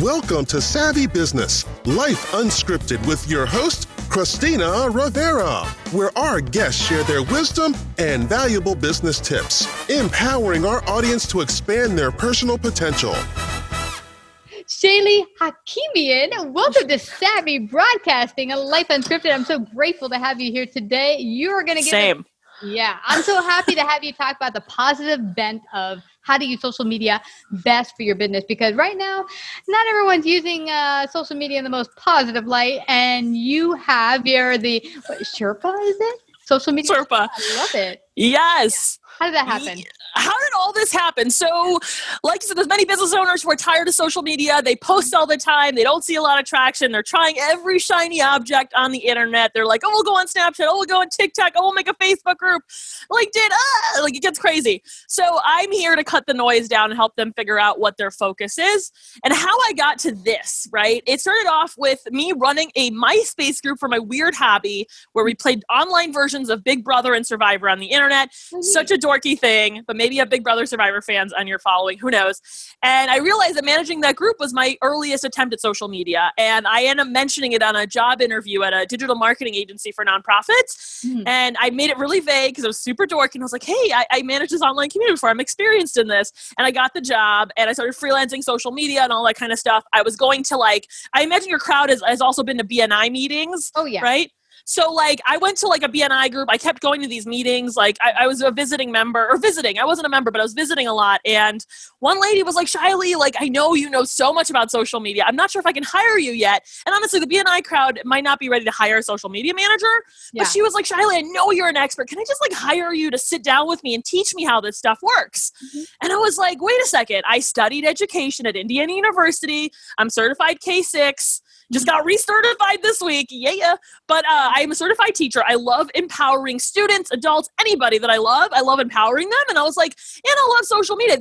Welcome to Savvy Business, Life Unscripted with your host, Christina Rivera, where our guests share their wisdom and valuable business tips, empowering our audience to expand their personal potential. Shaily, Hakimian, welcome to Savvy Broadcasting, a Life Unscripted. I'm so grateful to have you here today. You're going to get Same. Yeah, I'm so happy to have you talk about the positive bent of how to use social media best for your business, because right now, not everyone's using social media in the most positive light, and you have Sherpa, is it? Social media? Sherpa. I love it. Yes. How did that happen? How did all this happen? So, like you said, there's many business owners who are tired of social media. They post all the time. They don't see a lot of traction. They're trying every shiny object on the internet. They're like, oh, we'll go on Snapchat. Oh, we'll go on TikTok. Oh, we'll make a Facebook group. It gets crazy. So I'm here to cut the noise down and help them figure out what their focus is. And how I got to this, right? It started off with me running a MySpace group for my weird hobby where we played online versions of Big Brother and Survivor on the internet. Such a dorky thing, but maybe you have Big Brother Survivor fans on your following, who knows? And I realized that managing that group was my earliest attempt at social media. And I ended up mentioning it on a job interview at a digital marketing agency for nonprofits. And I made it really vague because it was super dorky. And I was like, hey, I managed this online community before. I'm experienced in this. And I got the job and I started freelancing social media and all that kind of stuff. I was going to I imagine your crowd has also been to BNI meetings. Oh, yeah. Right? So I went to a BNI group. I kept going to these meetings. I was a visiting member I wasn't a member, but I was visiting a lot. And one lady was like, Shaily, I know you know so much about social media. I'm not sure if I can hire you yet. And honestly, the BNI crowd might not be ready to hire a social media manager. Yeah. But she was like, Shaily, I know you're an expert. Can I just hire you to sit down with me and teach me how this stuff works? Mm-hmm. And I was like, wait a second. I studied education at Indiana University. I'm certified K6. Just got recertified this week. Yeah. But I'm a certified teacher. I love empowering students, adults, anybody that I love. I love empowering them. And I was like, and I love social media.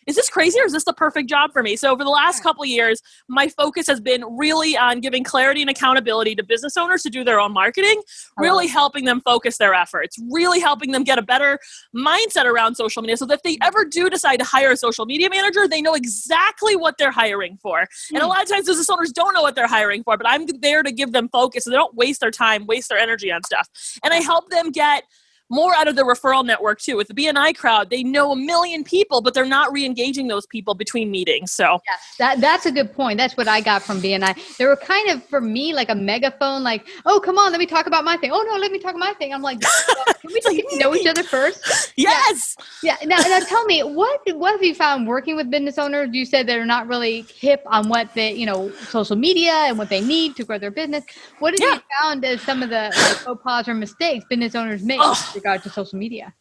Is this crazy or is this the perfect job for me? So for the last couple of years, my focus has been really on giving clarity and accountability to business owners to do their own marketing, really helping them focus their efforts, really helping them get a better mindset around social media so that if they ever do decide to hire a social media manager, they know exactly what they're hiring for. And a lot of times business owners don't know what they're hiring for, but I'm there to give them focus so they don't waste their time, waste their energy on stuff. And I help them get more out of the referral network too. With the BNI crowd, they know a million people, but they're not re-engaging those people between meetings. So that's a good point. That's what I got from BNI. They were kind of, for me, like a megaphone, oh, come on, let me talk about my thing. Oh no, let me talk about my thing. I'm like, can we just know each other first? Yes. Yeah. Now tell me, what have you found working with business owners? You said they're not really hip on what social media and what they need to grow their business. What have you found as some of the faux pas or mistakes business owners make? With regard to social media?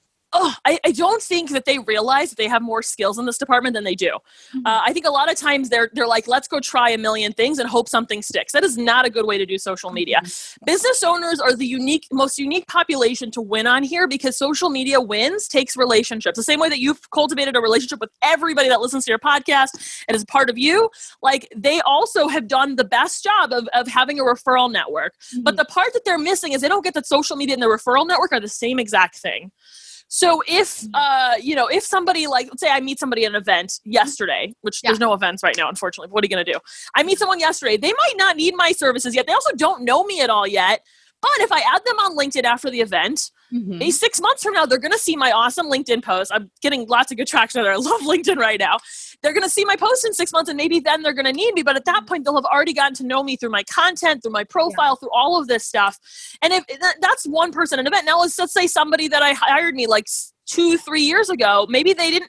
I don't think that they realize that they have more skills in this department than they do. Mm-hmm. I think a lot of times they're like, let's go try a million things and hope something sticks. That is not a good way to do social media. Mm-hmm. Business owners are the most unique population to win on here because social media takes relationships. The same way that you've cultivated a relationship with everybody that listens to your podcast and is part of you, they also have done the best job of having a referral network. Mm-hmm. But the part that they're missing is they don't get that social media and the referral network are the same exact thing. So if somebody let's say I meet somebody at an event yesterday, which there's no events right now, unfortunately, but what are you going to do? I meet someone yesterday. They might not need my services yet. They also don't know me at all yet. But if I add them on LinkedIn after the event, 6 months from now, they're going to see my awesome LinkedIn post. I'm getting lots of good traction there. I love LinkedIn right now. They're going to see my post in 6 months and maybe then they're going to need me. But at that point, they'll have already gotten to know me through my content, through my profile, through all of this stuff. And if that's one person at an event. Now let's say somebody that I hired me 2-3 years ago, maybe they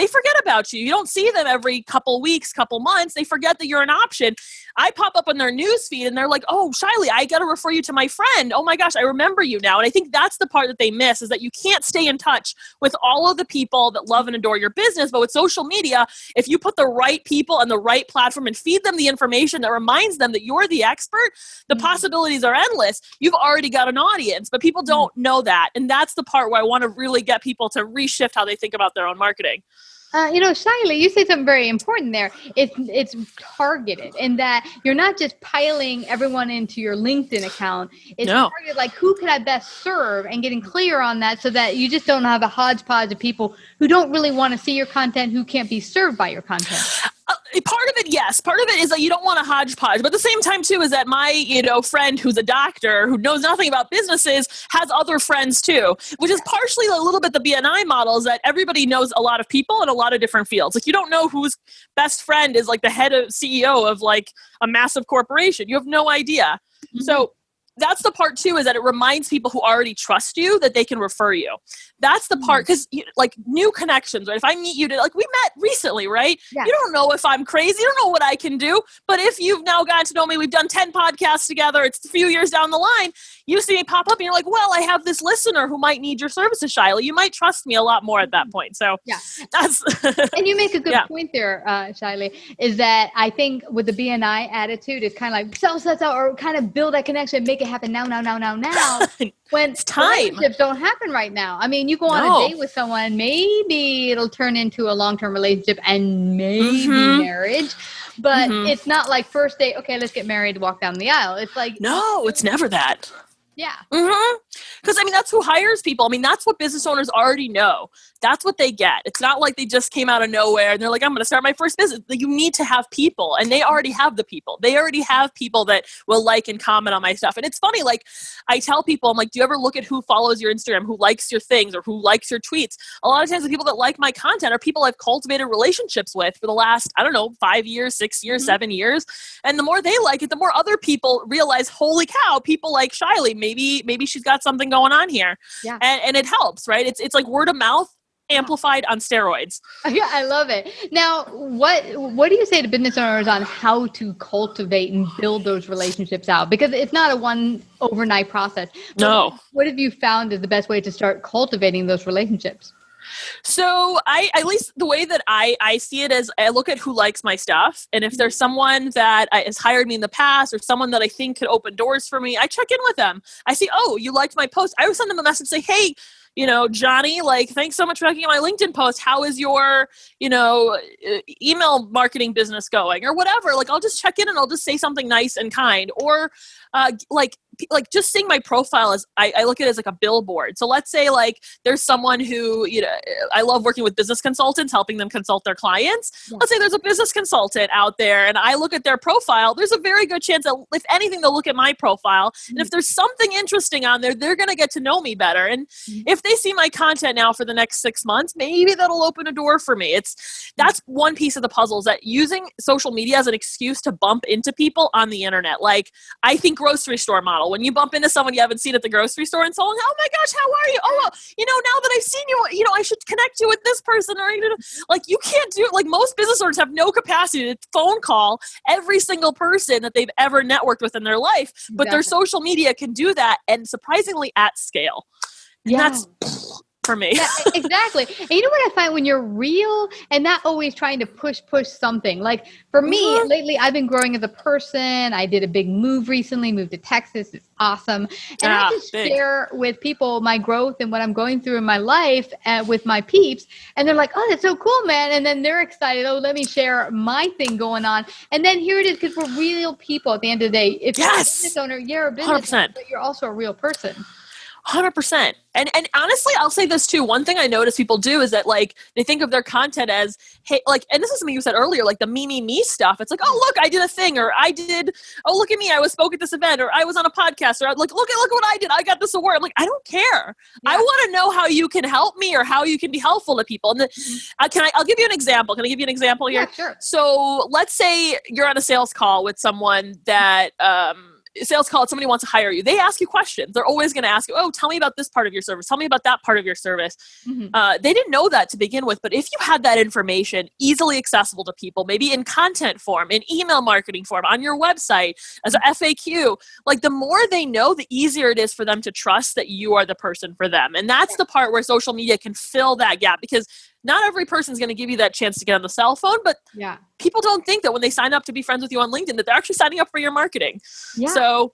forget about you. You don't see them every couple weeks, couple months. They forget that you're an option. I pop up on their news feed and they're like, oh, Shaily, I got to refer you to my friend. Oh my gosh, I remember you now. And I think that's the part that they miss is that you can't stay in touch with all of the people that love and adore your business. But with social media, if you put the right people on the right platform and feed them the information that reminds them that you're the expert, the possibilities are endless. You've already got an audience, but people don't know that. And that's the part where I want to really get people to reshift how they think about their own marketing. Shaily, you said something very important there. It's targeted in that you're not just piling everyone into your LinkedIn account. It's targeted who could I best serve and getting clear on that so that you just don't have a hodgepodge of people who don't really want to see your content, who can't be served by your content. Part of it, yes. Yes, part of it is that you don't want a hodgepodge, but at the same time too is that my, friend who's a doctor who knows nothing about businesses has other friends too, which is partially a little bit the BNI model is that everybody knows a lot of people in a lot of different fields. Like you don't know whose best friend is like the head of CEO of like a massive corporation. You have no idea. Mm-hmm. So that's the part too, is that it reminds people who already trust you that they can refer you. That's the part, because like new connections, right? If I meet you like we met recently, right? Yeah. You don't know if I'm crazy. You don't know what I can do. But if you've now gotten to know me, we've done 10 podcasts together. It's a few years down the line. You see me pop up and you're like, well, I have this listener who might need your services, Shaily. You might trust me a lot more at that point. So yeah, that's. And you make a good point there, Shaily, is that I think with the BNI attitude, it's kind of like sell, or kind of build that connection, make it happen now. When it's time. Relationships don't happen right now. I mean, you go on a date with someone, maybe it'll turn into a long-term relationship and maybe marriage, but it's not like first date, okay, let's get married, walk down the aisle. It's like, no, it's never that. Yeah. Because, I mean, that's who hires people. I mean, that's what business owners already know. That's what they get. It's not like they just came out of nowhere and they're like, I'm going to start my first business. You need to have people, and they already have the people. They already have people that will like and comment on my stuff. And it's funny, like I tell people, I'm like, do you ever look at who follows your Instagram, who likes your things or who likes your tweets? A lot of times the people that like my content are people I've cultivated relationships with for the last, 5 years, 6 years, 7 years. And the more they like it, the more other people realize, holy cow, people like Shaily, maybe she's got something going on here. Yeah. And it helps, right? It's like word of mouth amplified on steroids. Yeah, I love it. Now, what do you say to business owners on how to cultivate and build those relationships out? Because it's not a one overnight process. No. What have you found is the best way to start cultivating those relationships? So at least the way that I see it is I look at who likes my stuff. And if there's someone that has hired me in the past or someone that I think could open doors for me, I check in with them. I see, oh, you liked my post. I would send them a message, say, hey, Johnny, like, thanks so much for liking my LinkedIn post. How is your, email marketing business going or whatever? Like, I'll just check in and I'll just say something nice and kind, or like just seeing my profile as I look at it as like a billboard. So let's say like there's someone who, I love working with business consultants, helping them consult their clients. Yeah. Let's say there's a business consultant out there and I look at their profile. There's a very good chance that if anything, they'll look at my profile. And if there's something interesting on there, they're going to get to know me better. And if they see my content now for the next 6 months, maybe that'll open a door for me. That's one piece of the puzzle, is that using social media as an excuse to bump into people on the internet. Like, I think grocery store model. When you bump into someone you haven't seen at the grocery store and so long, oh my gosh, how are you? Oh, well, now that I've seen you, I should connect you with this person. Or like, you can't do it. Like, most business owners have no capacity to phone call every single person that they've ever networked with in their life, but their social media can do that, and surprisingly at scale. And that's for me. Yeah, exactly. And you know what I find when you're real and not always trying to push something? Like for me, lately, I've been growing as a person. I did a big move recently, moved to Texas. It's awesome. And I just share with people my growth and what I'm going through in my life with my peeps. And they're like, oh, that's so cool, man. And then they're excited. Oh, let me share my thing going on. And then here it is, because we're real people at the end of the day. If you're a business owner, you're a business owner, but you're also a real person. 100%. And honestly, I'll say this too. One thing I notice people do is that like they think of their content as, hey, like, and this is something you said earlier, like the me stuff. It's like, oh, look, I did a thing, or oh, look at me, I spoke at this event, or I was on a podcast, or like, look what I did, I got this award. I'm like, I don't care. Yeah. I want to know how you can help me or how you can be helpful to people. And I'll give you an example. Can I give you an example here? Yeah, sure. So let's say you're on a sales call with someone that, somebody wants to hire you. They ask you questions. They're always going to ask you, oh, tell me about this part of your service. Tell me about that part of your service. They didn't know that to begin with, but if you had that information easily accessible to people, maybe in content form, in email marketing form, on your website, as a FAQ, like the more they know, the easier it is for them to trust that you are the person for them. And that's the part where social media can fill that gap, because not every person's going to give you that chance to get on the cell phone, but people don't think that when they sign up to be friends with you on LinkedIn, that they're actually signing up for your marketing. Yeah. So,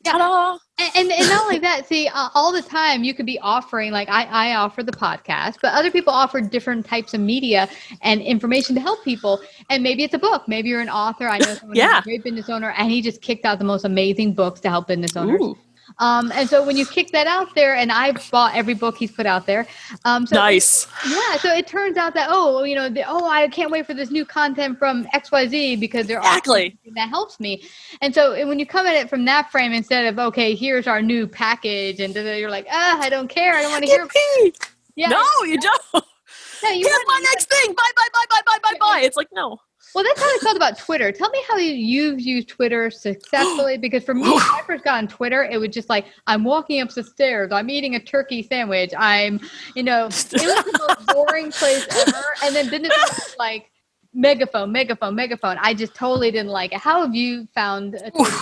ta-da. And not only that, see, all the time you could be offering, like I offer the podcast, but other people offer different types of media and information to help people. And maybe it's a book. Maybe you're an author. I know someone who's a great business owner, and he just kicked out the most amazing books to help business owners. Ooh. And so when you kick that out there, and I bought every book he's put out there. Nice. Yeah. So it turns out that, I can't wait for this new content from XYZ because they're Exactly. that helps me. And so when you come at it from that frame, instead of, okay, here's our new package, and you're like, I don't care. I don't want to hear. Yeah. No, you don't. No, here's my next thing. Bye. It's like, no. Well, that's how I felt about Twitter. Tell me how you've used Twitter successfully, because for me, when I first got on Twitter, it was just like, I'm walking up the stairs, I'm eating a turkey sandwich, it was the most boring place ever. And then didn't it was like megaphone. I just totally didn't like it. How have you found Twitter?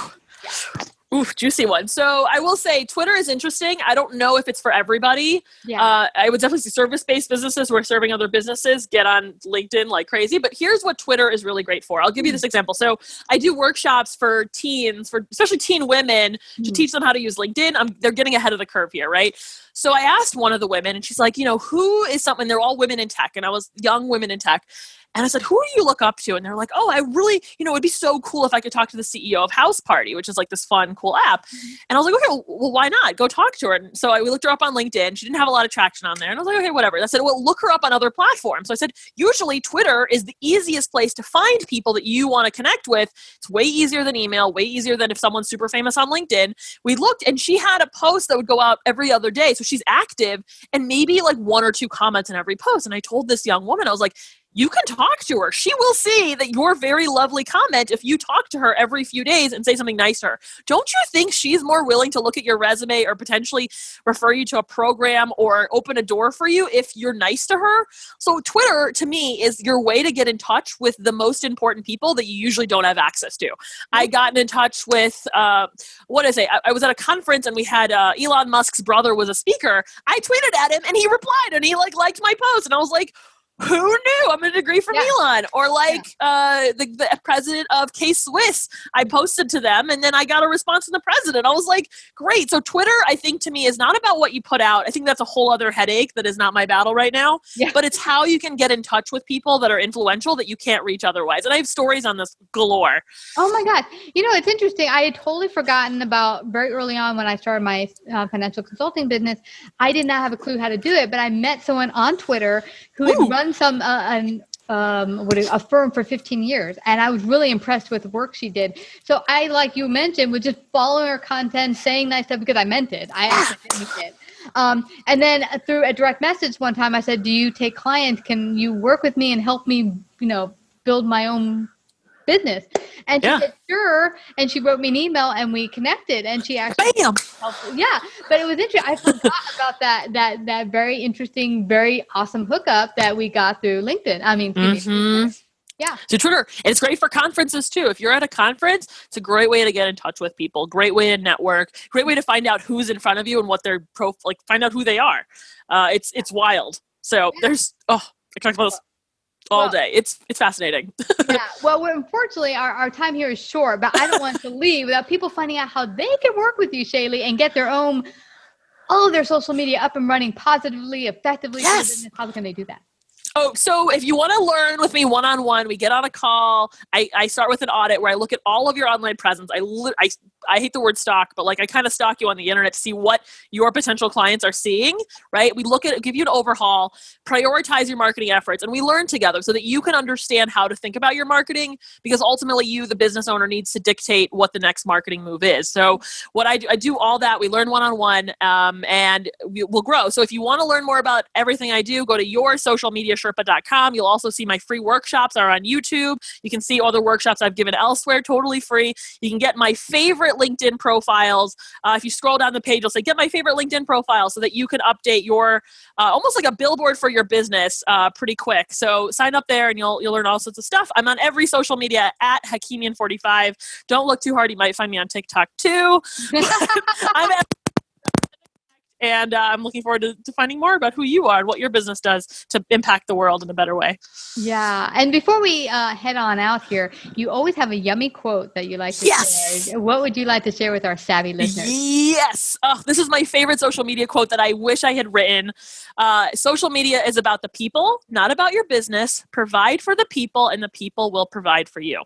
Oof, juicy one. So I will say Twitter is interesting. I don't know if it's for everybody. Yeah. I would definitely see service-based businesses who are serving other businesses get on LinkedIn like crazy. But here's what Twitter is really great for. I'll give you this example. So I do workshops for teens, for especially teen women, to teach them how to use LinkedIn. They're getting ahead of the curve here, right? So I asked one of the women, and she's like, who is something? They're all women in tech, and I was young women in tech. And I said, who do you look up to? And they're like, oh, I really, it'd be so cool if I could talk to the CEO of House Party, which is like this fun, cool app. And I was like, okay, well, why not? Go talk to her. And so we looked her up on LinkedIn. She didn't have a lot of traction on there. And I was like, okay, whatever. And I said, well, look her up on other platforms. So I said, usually Twitter is the easiest place to find people that you want to connect with. It's way easier than email, way easier than if someone's super famous on LinkedIn. We looked, and she had a post that would go out every other day. So she's active, and maybe like 1 or 2 comments in every post. And I told this young woman, I was like, you can talk to her. She will see that your very lovely comment if you talk to her every few days and say something nice to her. Don't you think she's more willing to look at your resume or potentially refer you to a program or open a door for you if you're nice to her? So Twitter, to me, is your way to get in touch with the most important people that you usually don't have access to. I got in touch with, I was at a conference, and we had Elon Musk's brother was a speaker. I tweeted at him, and he replied, and he liked my post. And I was like, who knew? I'm a degree from Elon. Or the president of K-Swiss. I posted to them, and then I got a response from the president. I was like, great. So Twitter, I think, to me, is not about what you put out. I think that's a whole other headache that is not my battle right now. Yeah. But it's how you can get in touch with people that are influential that you can't reach otherwise. And I have stories on this galore. Oh my God. It's interesting. I had totally forgotten about very early on when I started my financial consulting business. I did not have a clue how to do it, but I met someone on Twitter who had run a firm for 15 years. And I was really impressed with the work she did. So I, like you mentioned, was just following her content, saying nice stuff because I meant it. I actually meant it. And then through a direct message one time, I said, do you take clients? Can you work with me and help me, build my own business? And she said, sure. And she wrote me an email, and we connected, and she actually helped. Yeah. But it was interesting. I forgot about that very interesting, very awesome hookup that we got through LinkedIn. I mean, yeah. So Twitter, and it's great for conferences too. If you're at a conference, it's a great way to get in touch with people, great way to network, great way to find out who's in front of you and what their find out who they are. It's wild. So I talked about this all day. It's fascinating. Yeah. Well, unfortunately, our time here is short, but I don't want to leave without people finding out how they can work with you, Shaily, and get all of their social media up and running positively, effectively. Yes. How can they do that? Oh, so if you want to learn with me one-on-one, we get on a call. I start with an audit where I look at all of your online presence. I hate the word stalk, but I kind of stalk you on the internet to see what your potential clients are seeing, right? We look at it, give you an overhaul, prioritize your marketing efforts, and we learn together so that you can understand how to think about your marketing, because ultimately you, the business owner, needs to dictate what the next marketing move is. So what I do all that. We learn one-on-one, and we'll grow. So if you want to learn more about everything I do, go to yoursocialmediasherpa.com. You'll also see my free workshops are on YouTube. You can see other workshops I've given elsewhere, totally free. You can get my favorite LinkedIn profiles. If you scroll down the page, you'll say, get my favorite LinkedIn profile, so that you can update your, almost like a billboard for your business pretty quick. So sign up there and you'll learn all sorts of stuff. I'm on every social media at Hakimian45. Don't look too hard. You might find me on TikTok too. And I'm looking forward to finding more about who you are and what your business does to impact the world in a better way. Yeah. And before we head on out here, you always have a yummy quote that you like to share. What would you like to share with our savvy listeners? Yes. Oh, this is my favorite social media quote that I wish I had written. Social media is about the people, not about your business. Provide for the people, and the people will provide for you.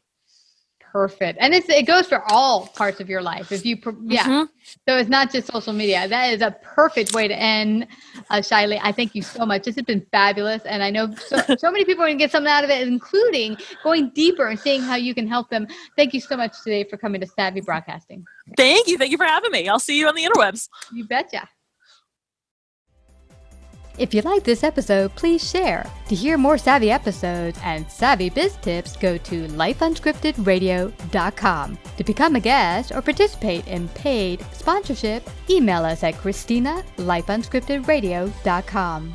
perfect. And it goes for all parts of your life. If you, So it's not just social media. That is a perfect way to end, Shaily. I thank you so much. This has been fabulous. And I know so many people are going to get something out of it, including going deeper and seeing how you can help them. Thank you so much today for coming to Savvy Broadcasting. Thank you. Thank you for having me. I'll see you on the interwebs. You betcha. If you like this episode, please share. To hear more Savvy episodes and Savvy Biz tips, go to lifeunscriptedradio.com. To become a guest or participate in paid sponsorship, email us at Christina@lifeunscriptedradio.com.